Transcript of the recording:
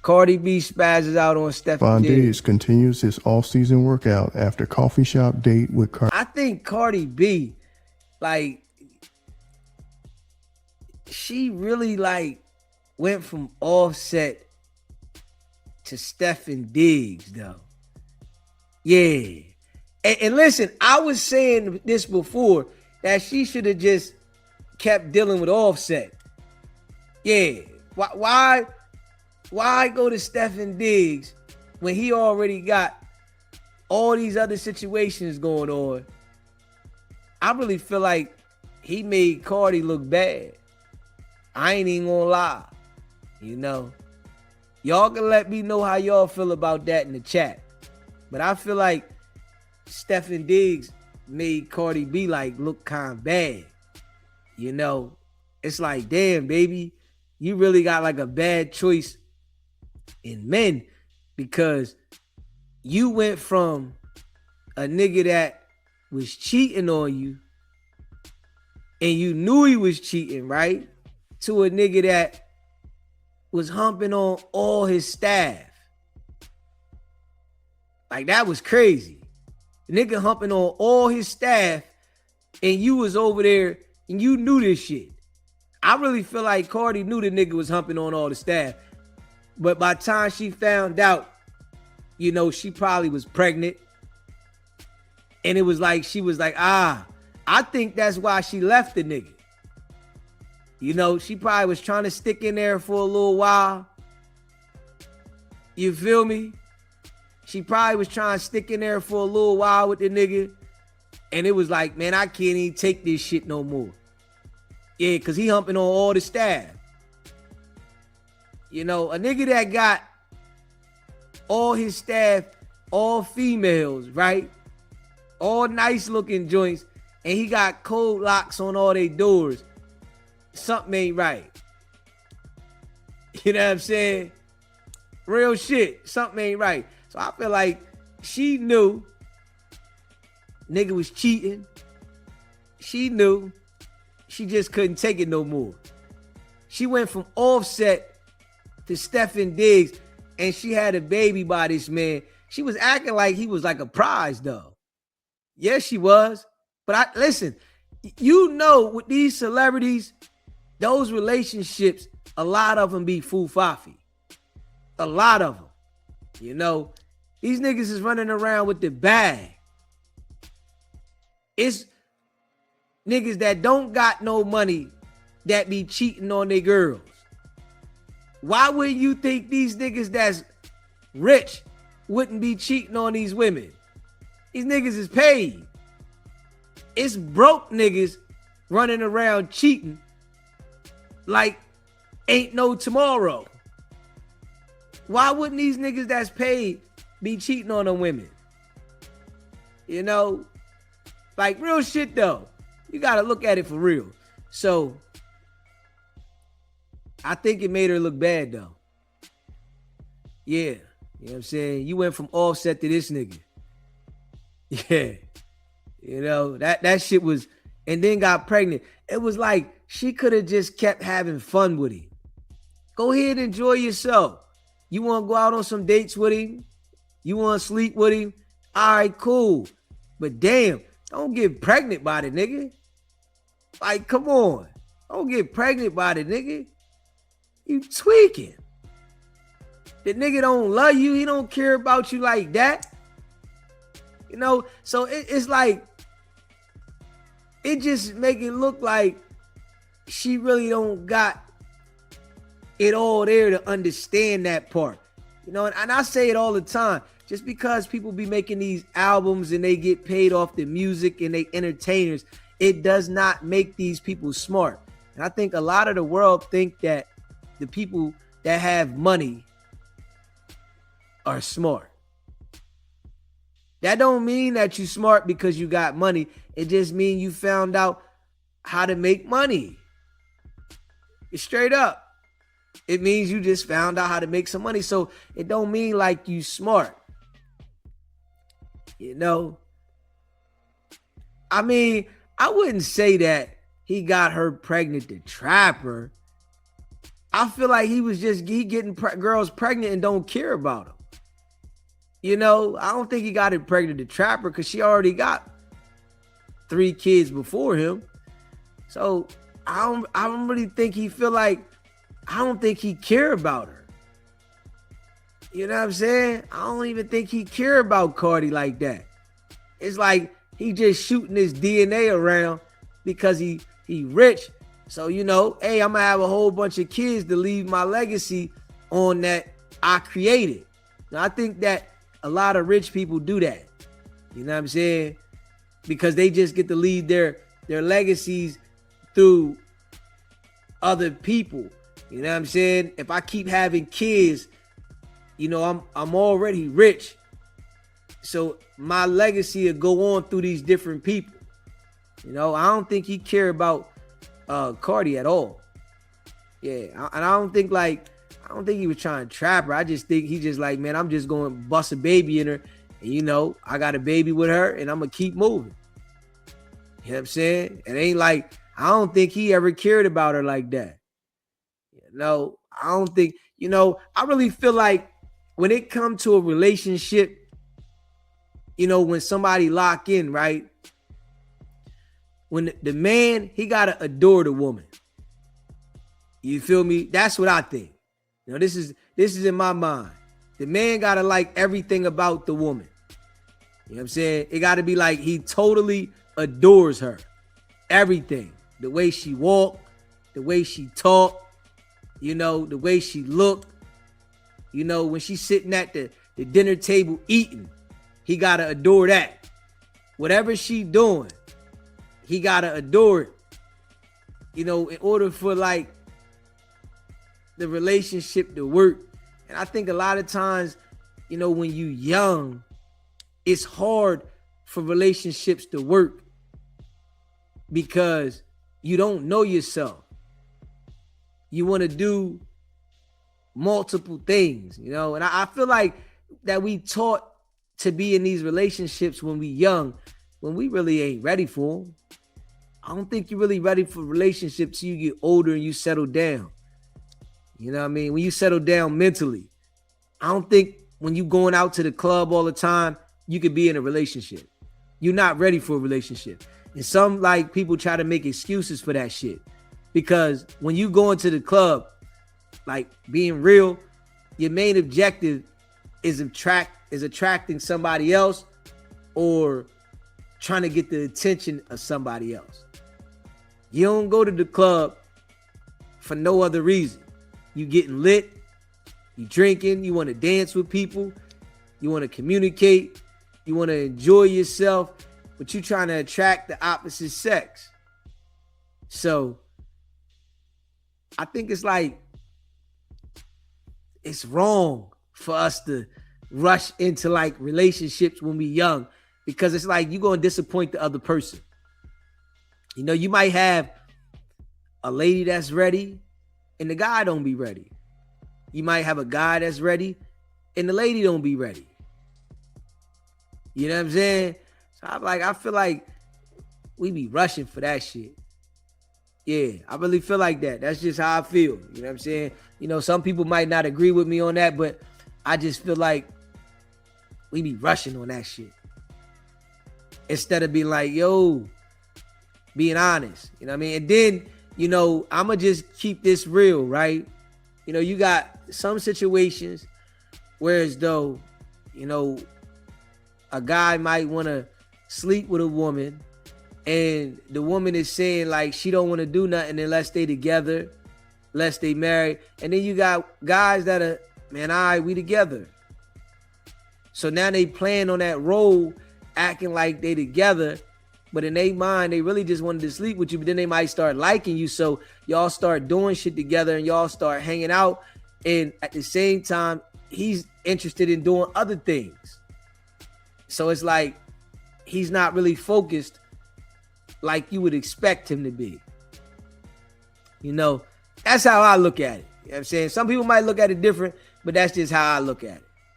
Cardi B spazzes out on Stefon Diggs Diggs. continues his off-season workout after coffee shop date with Cardi. I think Cardi B, like, she really like went from Offset to Stefon Diggs though. Yeah. And listen, I was saying this before that she should have just kept dealing with Offset. Yeah. Why go to Stefon Diggs when he already got all these other situations going on? I really feel like he made Cardi look bad. I ain't even gonna lie. You know, y'all can let me know how y'all feel about that in the chat. But I feel like Stefon Diggs made Cardi B like look kind of bad. You know, it's like, damn, baby, you really got like a bad choice in men because you went from a nigga that was cheating on you and you knew he was cheating, right? To a nigga that was humping on all his staff. Like, that was crazy. The nigga humping on all his staff and you was over there and you knew this shit. I really feel like Cardi knew the nigga was humping on all the staff. But by the time she found out, you know, she probably was pregnant. And it was like, she was like, I think that's why she left the nigga. You know, she probably was trying to stick in there for a little while. You feel me? She probably was trying to stick in there for a little while with the nigga. And it was like, man, I can't even take this shit no more. Yeah, because he humping on all the staff. You know, a nigga that got all his staff, all females, right? All nice looking joints. And he got code locks on all their doors. Something ain't right. You know what I'm saying? Real shit. Something ain't right. So I feel like she knew nigga was cheating. She knew. She just couldn't take it no more. She went from Offset to Stefon Diggs and she had a baby by this man. She was acting like he was like a prize though. Yes, she was. But listen, you know, with these celebrities, those relationships, a lot of them be foo-faffy. A lot of them. You know, these niggas is running around with the bag. It's niggas that don't got no money that be cheating on their girls. Why would you think these niggas that's rich wouldn't be cheating on these women? These niggas is paid. It's broke niggas running around cheating like ain't no tomorrow. Why wouldn't these niggas that's paid be cheating on them women? You know, like real shit though. You gotta look at it for real. So I think it made her look bad though. Yeah, you know what I'm saying? You went from Offset to this nigga. Yeah. You know, that shit was, and then got pregnant. It was like she could have just kept having fun with him. Go ahead and enjoy yourself. You want to go out on some dates with him? You want to sleep with him? All right, cool. But damn, don't get pregnant by the nigga. Like, come on. Don't get pregnant by the nigga. You tweaking. The nigga don't love you. He don't care about you like that. You know, so it's like, it just make it look like she really don't got it all there to understand that part. You know, and I say it all the time. Just because people be making these albums and they get paid off the music and they entertainers, it does not make these people smart. And I think a lot of the world think that the people that have money are smart. That don't mean that you smart because you got money. It just means you found out how to make money. It's straight up. It means you just found out how to make some money. So it don't mean like you smart. You know? I mean, I wouldn't say that he got her pregnant to trap her. I feel like he getting girls pregnant and don't care about them. You know, I don't think he got it pregnant to trap her because she already got 3 kids before him. So I don't really think he feel like, I don't think he care about her. You know what I'm saying? I don't even think he care about Cardi like that. It's like he just shooting his DNA around because he rich. So, you know, hey, I'm gonna have a whole bunch of kids to leave my legacy on that I created. Now, I think that a lot of rich people do that. You know what I'm saying? Because they just get to leave their legacies through other people. You know what I'm saying? If I keep having kids, you know, I'm already rich. So my legacy will go on through these different people. You know, I don't think he care about Cardi at all. Yeah, and I don't think he was trying to trap her. I just think he just like, man, I'm just going to bust a baby in her. And, you know, I got a baby with her and I'm going to keep moving. You know what I'm saying? It ain't like, I don't think he ever cared about her like that. You know, I don't think, you know, I really feel like when it comes to a relationship, you know, when somebody lock in, right? When the man, he got to adore the woman. You feel me? That's what I think. You know, this is in my mind. The man got to like everything about the woman. You know what I'm saying? It got to be like he totally adores her. Everything. The way she walk, the way she talk, you know, the way she look. You know, when she's sitting at the dinner table eating, he got to adore that. Whatever she doing, he got to adore it. You know, in order for like the relationship to work. And I think a lot of times, you know, when you young, it's hard for relationships to work because you don't know yourself. You want to do multiple things, you know, and I feel like that we taught to be in these relationships when we young, when we really ain't ready for them. I don't think you're really ready for relationships till you get older and you settle down. You know what I mean? When you settle down mentally, I don't think when you going out to the club all the time, you could be in a relationship. You're not ready for a relationship. And some like people try to make excuses for that shit. Because when you go into the club, like being real, your main objective is attracting somebody else or trying to get the attention of somebody else. You don't go to the club for no other reason. You getting lit, you drinking, you want to dance with people, you want to communicate, you want to enjoy yourself, but you trying to attract the opposite sex. So I think it's like, it's wrong for us to rush into like relationships when we young, because it's like you're going to disappoint the other person. You know, you might have a lady that's ready and the guy don't be ready. You might have a guy that's ready and the lady don't be ready. You know what I'm saying? So I feel like we be rushing for that shit. Yeah, I really feel like that. That's just how I feel. You know what I'm saying? You know, some people might not agree with me on that, but I just feel like we be rushing on that shit. Instead of being like, yo, being honest. You know what I mean? And then, you know, I'ma just keep this real, right? You know, you got some situations where as though, you know, a guy might want to sleep with a woman and the woman is saying like she don't want to do nothing unless they together, unless they married. And then you got guys that are, man, all right, we together. So now they playing on that role, acting like they together, but in their mind, they really just wanted to sleep with you, but then they might start liking you. So y'all start doing shit together and y'all start hanging out. And at the same time, he's interested in doing other things. So it's like, he's not really focused like you would expect him to be. You know, that's how I look at it. You know what I'm saying? Some people might look at it different, but that's just how I look at it.